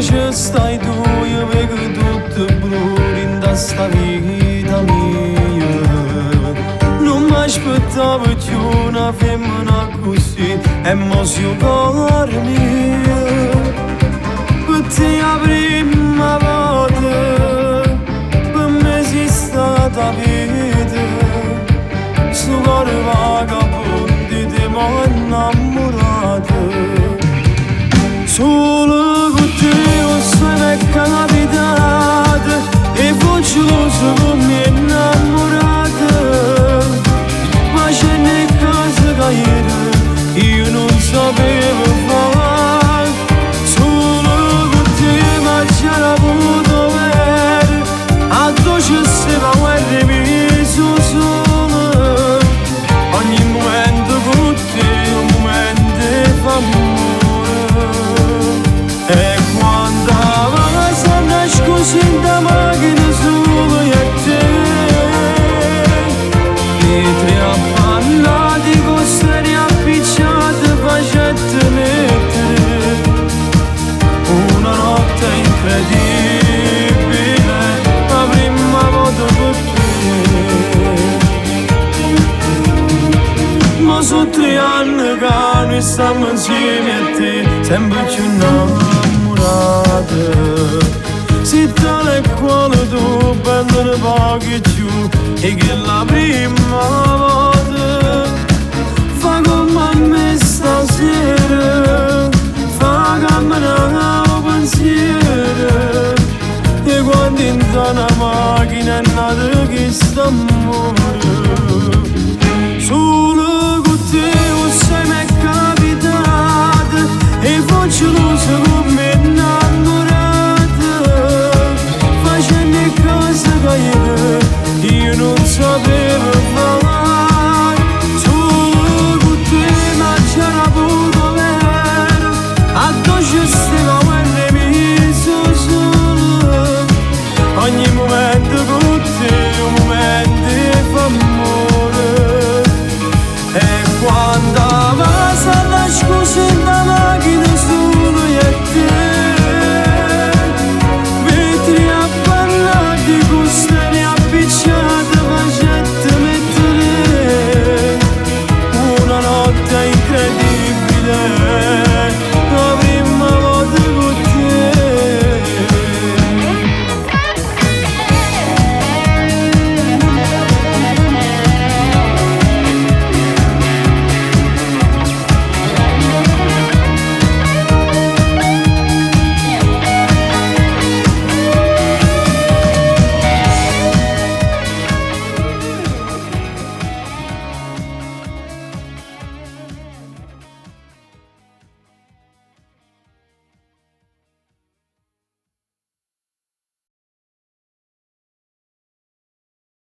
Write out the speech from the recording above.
ci stai tu, io vedo tutto blu in sta vita mia. Non mi aspettavo più una femmina così, e mo si dormi. Per te la prima volta, per me sei stata vita. Su cuore vagabondo ti m'ho innamorato. Solo con te non sono capitata, e vocioso con me innamorata. Ma c'è nel caso che io non sapevo fare. Solo con te ma c'era avuto bene, a dolce se va guerra mi sono solo. Ogni momento con te è un momento d'amore. E quando la se nascosto in da macchina solo io e te, e tre appannati con serie appicciate facette mettere una notte incredibile, la prima volta per te. Ma sono 3 anni che noi stiamo insieme a te, sempre più innamorate. Se tale quale tu prendere pochi più, e che la prima volta. Fa come a me stasera, fa camminare il pensiero, e quando in una macchina è nato che sta amore.